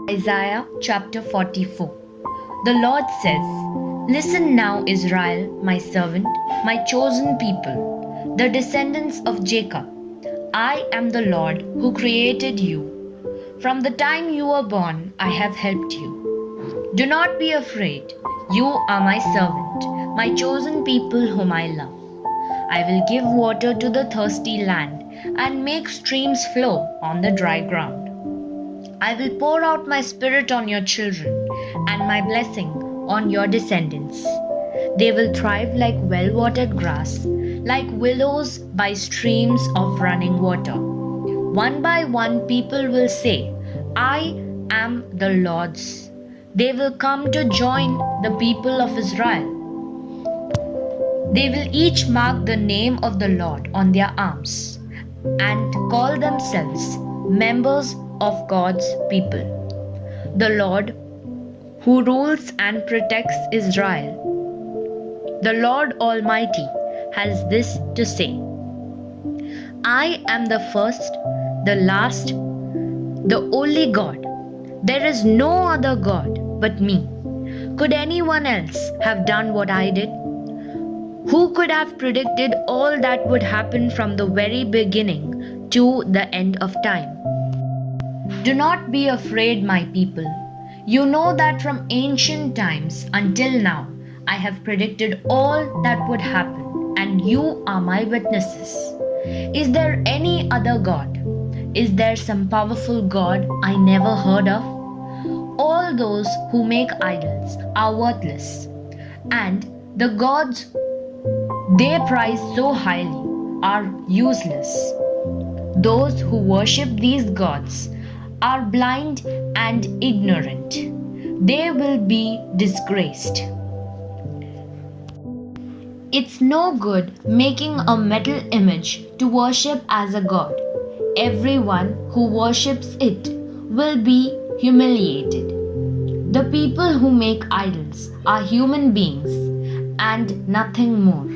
Isaiah chapter 44. The Lord says, "Listen now, Israel, my servant, my chosen people, the descendants of Jacob. I am the Lord who created you. From the time you were born, I have helped you. Do not be afraid. You are my servant, my chosen people whom I love. I will give water to the thirsty land and make streams flow on the dry ground. I will pour out my spirit on your children and my blessing on your descendants. They will thrive like well watered grass, like willows by streams of running water. One by one, people will say, I am the Lord's. They will come to join the people of Israel. They will each mark the name of the Lord on their arms and call themselves members of God's people. The Lord who rules and protects Israel, the Lord Almighty, has this to say: I am the first, the last, the only God. There is no other God but me. Could anyone else have done what I did? Who could have predicted all that would happen from the very beginning to the end of time? Do not be afraid, my people. You know that from ancient times until now, I have predicted all that would happen, and you are my witnesses. Is there any other God? Is there some powerful God I never heard of? All those who make idols are worthless, and the gods they prize so highly are useless. Those who worship these gods are blind and ignorant. They will be disgraced. It's no good making a metal image to worship as a god. Everyone who worships it will be humiliated. The people who make idols are human beings and nothing more.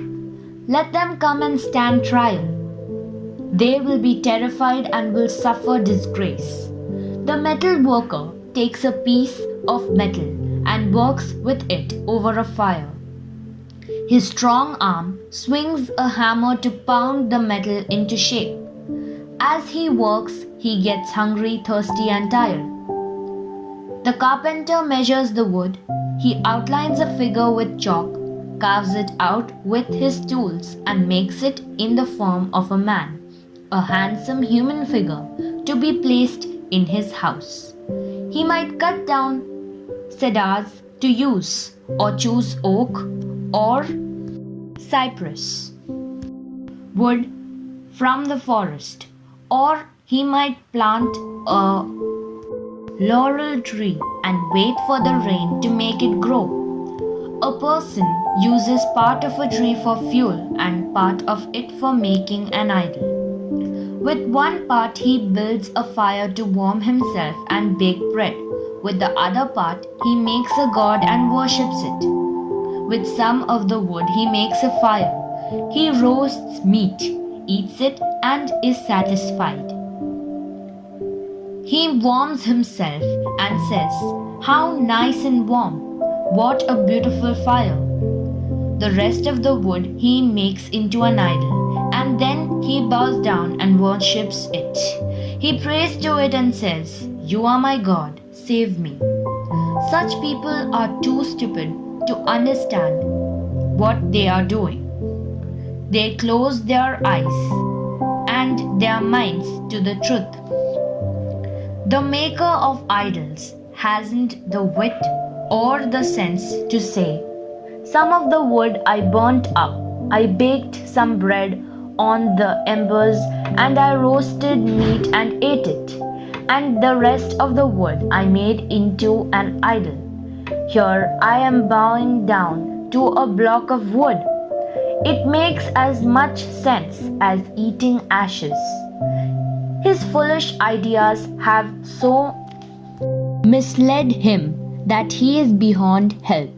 Let them come and stand trial. They will be terrified and will suffer disgrace. The metal worker takes a piece of metal and works with it over a fire. His strong arm swings a hammer to pound the metal into shape. As he works, he gets hungry, thirsty, and tired. The carpenter measures the wood. He outlines a figure with chalk, carves it out with his tools, and makes it in the form of a man, a handsome human figure to be placed in his house. He might cut down cedars to use, or choose oak or cypress wood from the forest, or he might plant a laurel tree and wait for the rain to make it grow. A person uses part of a tree for fuel and part of it for making an idol. With one part he builds a fire to warm himself and bake bread. With the other part he makes a god and worships it. With some of the wood he makes a fire. He roasts meat, eats it, and is satisfied. He warms himself and says, How nice and warm! What a beautiful fire! The rest of the wood he makes into an idol, and then he bows down and worships it. He prays to it and says, You are my God, save me. Such people are too stupid to understand what they are doing. They close their eyes and their minds to the truth. The maker of idols hasn't the wit or the sense to say, Some of the wood I burnt up, I baked some bread on the embers, and I roasted meat and ate it, and the rest of the wood I made into an idol. Here I am bowing down to a block of wood. It makes as much sense as eating ashes. His foolish ideas have so misled him that he is beyond help.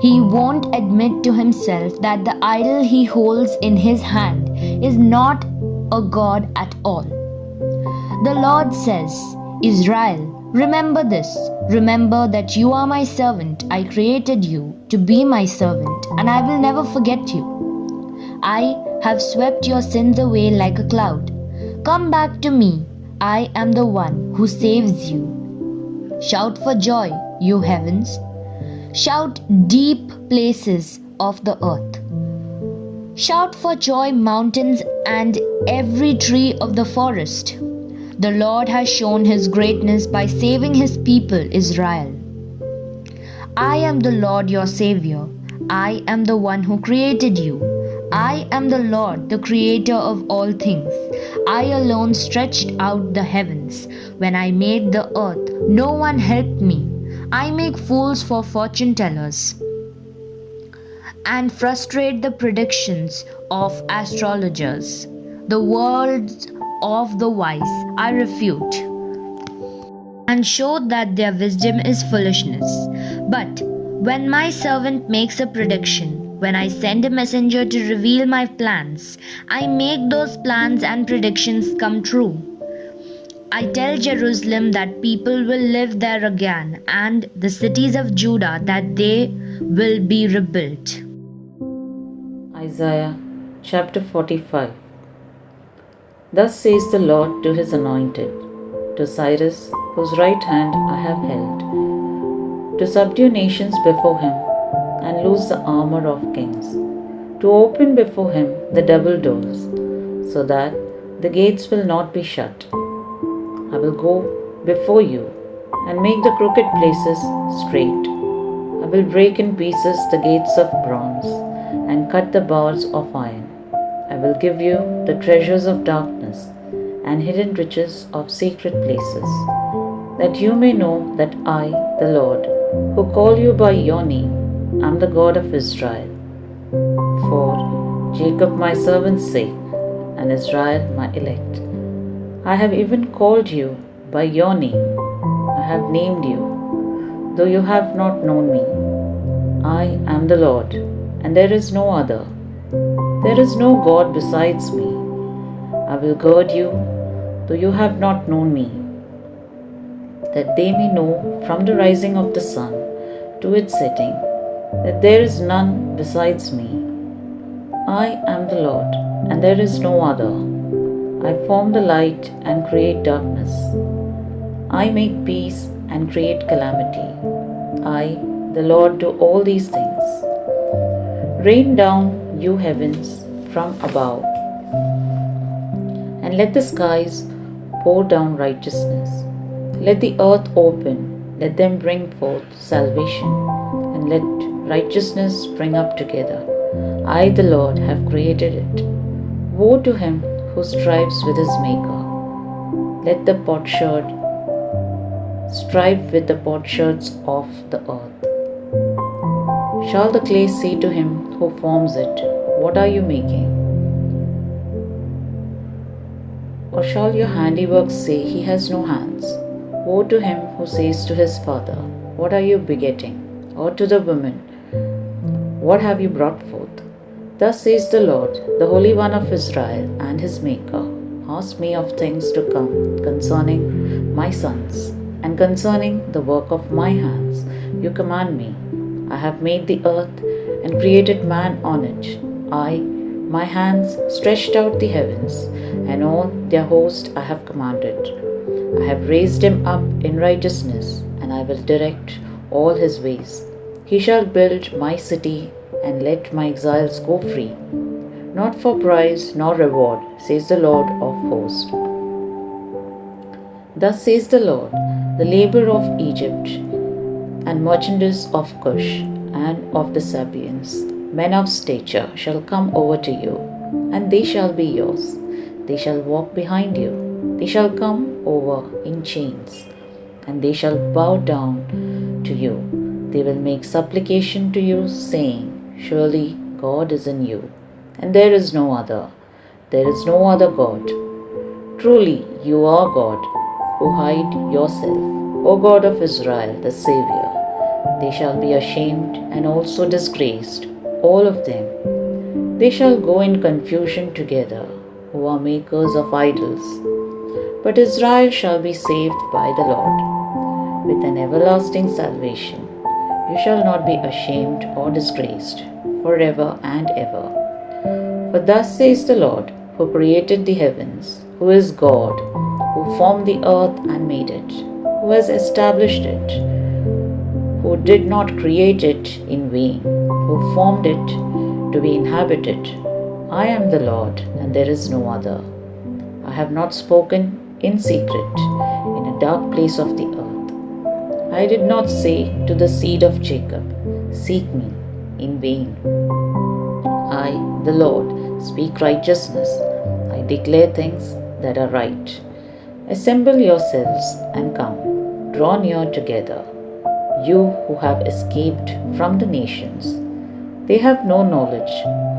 He won't admit to himself that the idol he holds in his hand is not a god at all. The Lord says, Israel, remember this. Remember that you are my servant. I created you to be my servant, and I will never forget you. I have swept your sins away like a cloud. Come back to me. I am the one who saves you. Shout for joy, you heavens. Shout, deep places of the earth. Shout for joy, mountains, and every tree of the forest. The Lord has shown his greatness by saving his people, Israel. I am the Lord your Savior. I am the one who created you. I am the Lord, the creator of all things. I alone stretched out the heavens. When I made the earth, no one helped me. I make fools for fortune tellers and frustrate the predictions of astrologers. The words of the wise I refute and show that their wisdom is foolishness. But when my servant makes a prediction, when I send a messenger to reveal my plans, I make those plans and predictions come true. I tell Jerusalem that people will live there again, and the cities of Judah that they will be rebuilt. Isaiah chapter 45. Thus says the Lord to his anointed, to Cyrus, whose right hand I have held, to subdue nations before him and loose the armor of kings, to open before him the double doors, so that the gates will not be shut. I will go before you and make the crooked places straight. I will break in pieces the gates of bronze and cut the bars of iron. I will give you the treasures of darkness and hidden riches of secret places, that you may know that I, the Lord, who call you by your name, am the God of Israel. For Jacob my servant's sake, and Israel my elect, I have even called you by your name. I have named you, though you have not known me. I am the Lord, and there is no other. There is no God besides me. I will guard you, though you have not known me, that they may know from the rising of the sun to its setting that there is none besides me. I am the Lord, and there is no other. I form the light and create darkness. I make peace and create calamity. I, the Lord, do all these things. Rain down, you heavens, from above, and let the skies pour down righteousness. Let the earth open, let them bring forth salvation, and let righteousness spring up together. I, the Lord, have created it. Woe to him who strives with his Maker. Let the potsherd strive with the potsherds of the earth. Shall the clay say to him who forms it, what are you making? Or shall your handiwork say, he has no hands? Woe to him who says to his father, what are you begetting? Or to the woman, what have you brought forth? Thus says the Lord, the Holy One of Israel and his Maker, ask me of things to come concerning my sons, and concerning the work of my hands. You command me. I have made the earth and created man on it. I, my hands, stretched out the heavens, and all their host I have commanded. I have raised him up in righteousness, and I will direct all his ways. He shall build my city and let my exiles go free, not for prize nor reward, says the Lord of hosts. Thus says the Lord, the labor of Egypt, and merchandise of Cush, and of the Sabaeans, men of stature, shall come over to you, and they shall be yours. They shall walk behind you. They shall come over in chains, and they shall bow down to you. They will make supplication to you, saying, surely God is in you, and there is no other. There is no other God. Truly you are God, who hide yourself, O God of Israel, the Saviour. They shall be ashamed and also disgraced, all of them. They shall go in confusion together, who are makers of idols. But Israel shall be saved by the Lord with an everlasting salvation. You shall not be ashamed or disgraced forever and ever. For thus says the Lord, who created the heavens, who is God, who formed the earth and made it, who has established it, who did not create it in vain, who formed it to be inhabited. I am the Lord, and there is no other. I have not spoken in secret in a dark place of the earth. I did not say to the seed of Jacob, seek me, in vain. I, the Lord, speak righteousness. I declare things that are right. Assemble yourselves and come, draw near together, you who have escaped from the nations. They have no knowledge,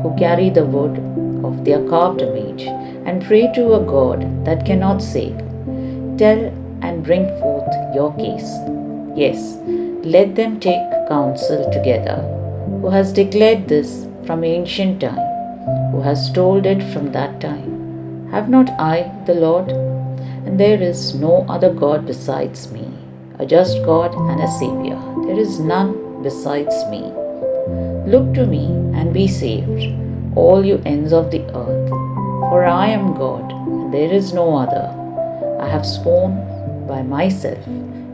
who carry the wood of their carved image and pray to a God that cannot save. Tell and bring forth your case. Yes, let them take counsel together. Who has declared this from ancient time? Who has told it from that time? Have not I, the Lord? And there is no other God besides me, a just God and a Savior. There is none besides me. Look to me and be saved, all you ends of the earth. For I am God, and there is no other. I have sworn by myself.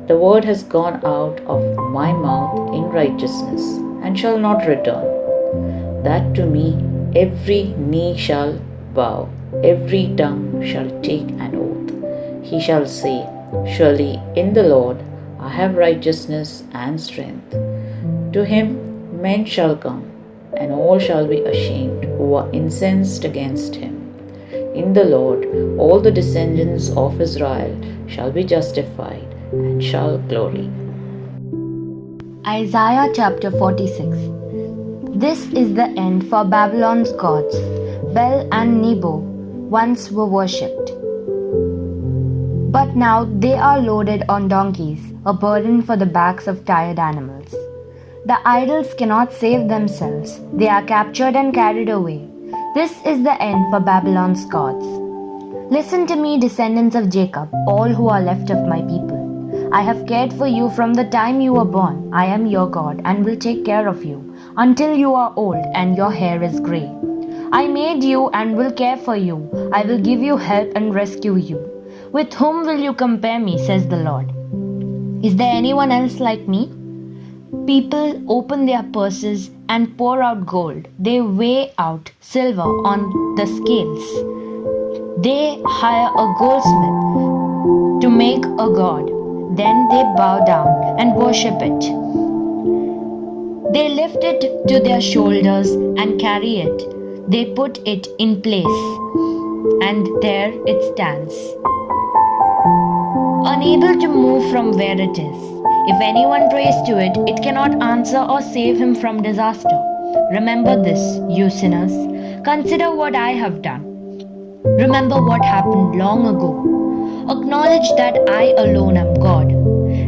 The word has gone out of my mouth in righteousness, and shall not return. That to me every knee shall bow, every tongue shall take an oath. He shall say, surely in the Lord I have righteousness and strength. To him men shall come, and all shall be ashamed who are incensed against him. In the Lord all the descendants of Israel shall be justified and shall glory. Isaiah chapter 46. This is the end for Babylon's gods. Bel and Nebo once were worshipped, but now they are loaded on donkeys, a burden for the backs of tired animals. The idols cannot save themselves. They are captured and carried away. This is the end for Babylon's gods. Listen to me, descendants of Jacob, all who are left of my people. I have cared for you from the time you were born. I am your God and will take care of you until you are old and your hair is grey. I made you and will care for you. I will give you help and rescue you. With whom will you compare me, says the Lord? Is there anyone else like me? People open their purses and pour out gold. They weigh out silver on the scales. They hire a goldsmith to make a god. Then they bow down and worship it. They lift it to their shoulders and carry it. They put it in place, and there it stands, unable to move from where it is. If anyone prays to it, it cannot answer or save him from disaster. Remember this, you sinners. Consider what I have done. Remember what happened long ago. Acknowledge that I alone am God,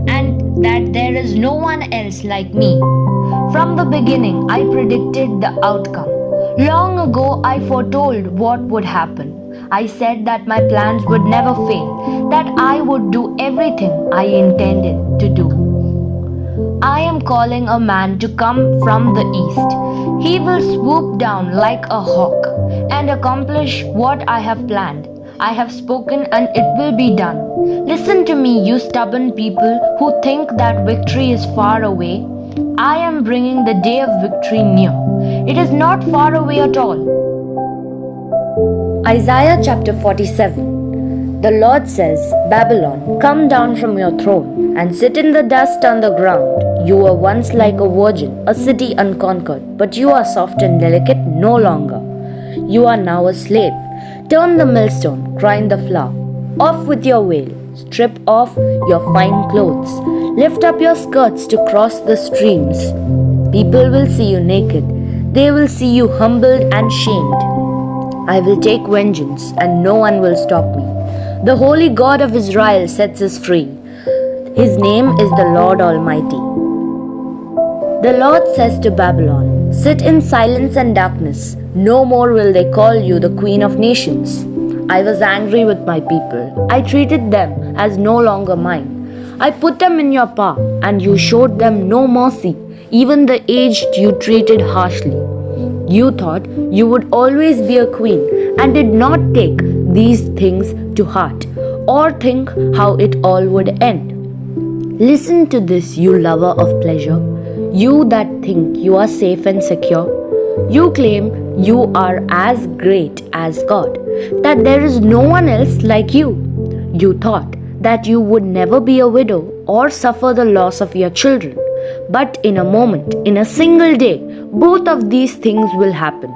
and that there is no one else like me. From the beginning, I predicted the outcome. Long ago, I foretold what would happen. I said that my plans would never fail, that I would do everything I intended to do. I am calling a man to come from the east. He will swoop down like a hawk and accomplish what I have planned. I have spoken and it will be done. Listen to me, you stubborn people who think that victory is far away. I am bringing the day of victory near. It is not far away at all. Isaiah chapter 47. The Lord says, Babylon, come down from your throne and sit in the dust on the ground. You were once like a virgin, a city unconquered, but you are soft and delicate no longer. You are now a slave. Turn the millstone, grind the flour. Off with your veil, strip off your fine clothes. Lift up your skirts to cross the streams. People will see you naked. They will see you humbled and shamed. I will take vengeance, and no one will stop me. The Holy God of Israel sets us free. His name is the Lord Almighty. The Lord says to Babylon, sit in silence and darkness. No more will they call you the Queen of Nations. I was angry with my people. I treated them as no longer mine. I put them in your power, and you showed them no mercy. Even the aged you treated harshly. You thought you would always be a queen and did not take these things to heart or think how it all would end. Listen to this, you lover of pleasure, you that think you are safe and secure. You claim you are as great as God, that there is no one else like you. You thought that you would never be a widow or suffer the loss of your children. But in a moment, in a single day, both of these things will happen.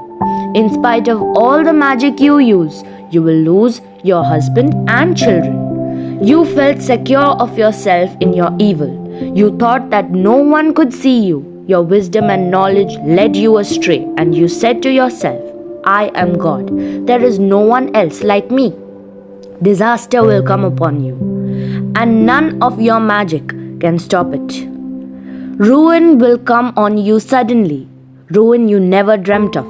In spite of all the magic you use, you will lose your husband and children. You felt secure of yourself in your evil. You thought that no one could see you. Your wisdom and knowledge led you astray, and you said to yourself, I am God. There is no one else like me. Disaster will come upon you, and none of your magic can stop it. Ruin will come on you suddenly, ruin you never dreamt of.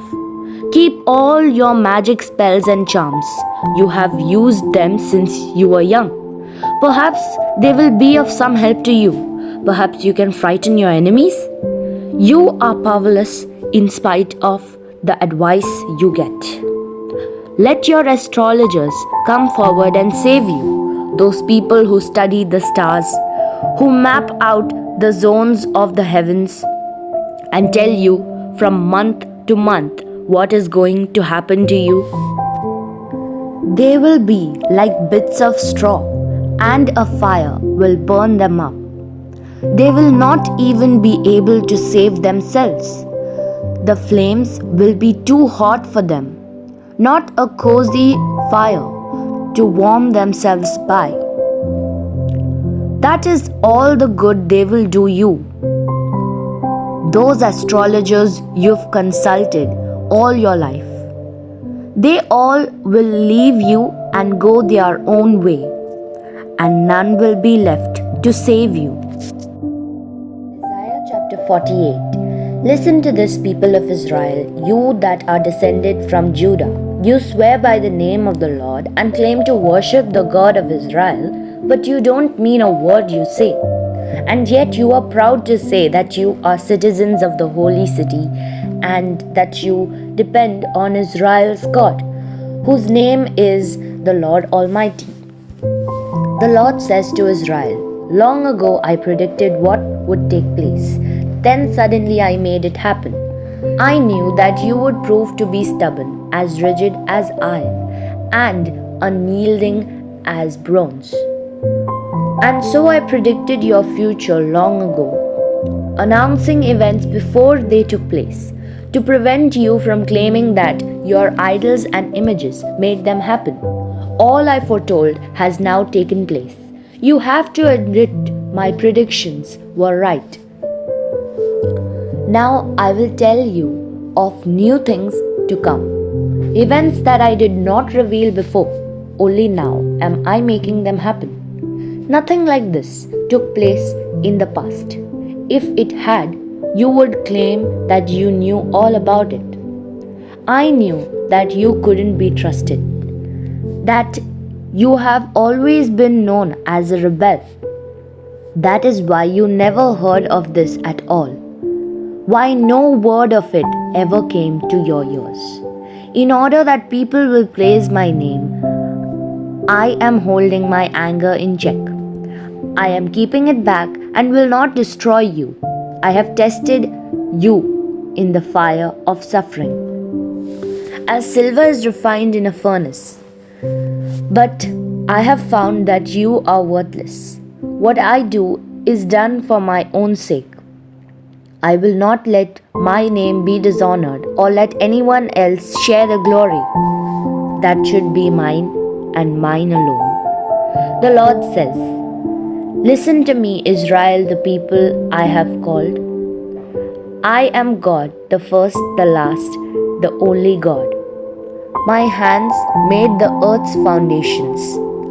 Keep all your magic spells and charms. You have used them since you were young. Perhaps they will be of some help to you. Perhaps you can frighten your enemies. You are powerless in spite of the advice you get. Let your astrologers come forward and save you. Those people who study the stars, who map out the zones of the heavens and tell you from month to month what is going to happen to you. They will be like bits of straw, and a fire will burn them up. They will not even be able to save themselves. The flames will be too hot for them, not a cozy fire to warm themselves by. That is all the good they will do you. Those astrologers you've consulted all your life, they all will leave you and go their own way, and none will be left to save you. Isaiah chapter 48. Listen to this, people of Israel, you that are descended from Judah. You swear by the name of the Lord and claim to worship the God of Israel, but you don't mean a word you say. And yet you are proud to say that you are citizens of the holy city and that you depend on Israel's God, whose name is the Lord Almighty. The Lord says to Israel, long ago I predicted what would take place. Then suddenly I made it happen. I knew that you would prove to be stubborn, as rigid as iron, and unyielding as bronze. And so I predicted your future long ago, announcing events before they took place, to prevent you from claiming that your idols and images made them happen. All I foretold has now taken place. You have to admit my predictions were right. Now I will tell you of new things to come, events that I did not reveal before. Only now am I making them happen. Nothing like this took place in the past. If it had, you would claim that you knew all about it. I knew that you couldn't be trusted, that you have always been known as a rebel. That is why you never heard of this at all, why no word of it ever came to your ears. In order that people will praise my name, I am holding my anger in check. I am keeping it back and will not destroy you. I have tested you in the fire of suffering, as silver is refined in a furnace. But I have found that you are worthless. What I do is done for my own sake. I will not let my name be dishonored or let anyone else share the glory. That should be mine and mine alone. The Lord says, listen to me, Israel, the people I have called. I am God, the first, the last, the only God. My hands made the earth's foundations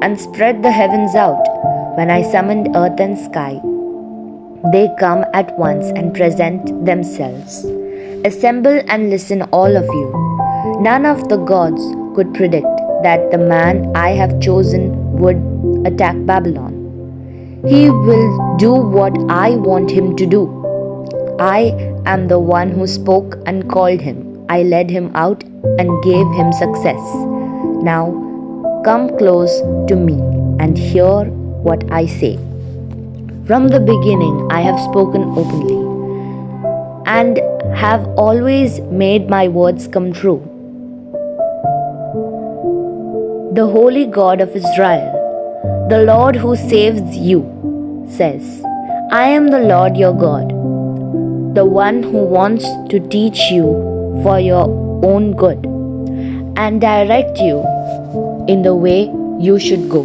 and spread the heavens out. When I summoned earth and sky, they come at once and present themselves. Assemble and listen, all of you. None of the gods could predict that the man I have chosen would attack Babylon. He will do what I want him to do. I am the one who spoke and called him. I led him out and gave him success. Now come close to me and hear what I say. From the beginning I have spoken openly and have always made my words come true. The Holy God of Israel, the Lord who saves you, says, I am the Lord your God, the one who wants to teach you for your own good and direct you in the way you should go.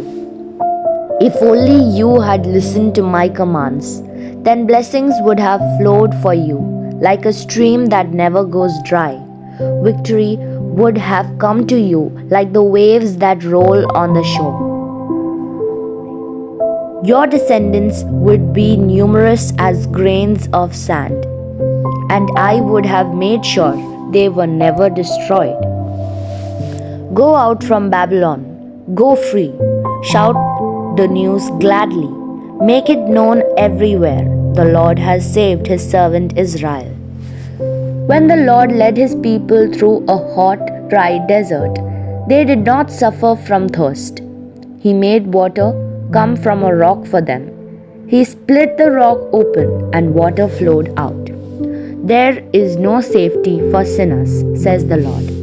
If only you had listened to my commands, then blessings would have flowed for you like a stream that never goes dry. Victory would have come to you like the waves that roll on the shore. Your descendants would be numerous as grains of sand, and I would have made sure they were never destroyed. Go out from Babylon, go free, shout the news gladly, make it known everywhere. The Lord has saved his servant Israel. When the Lord led his people through a hot, dry desert, they did not suffer from thirst. He made water come from a rock for them. He split the rock open and water flowed out. There is no safety for sinners, says the Lord.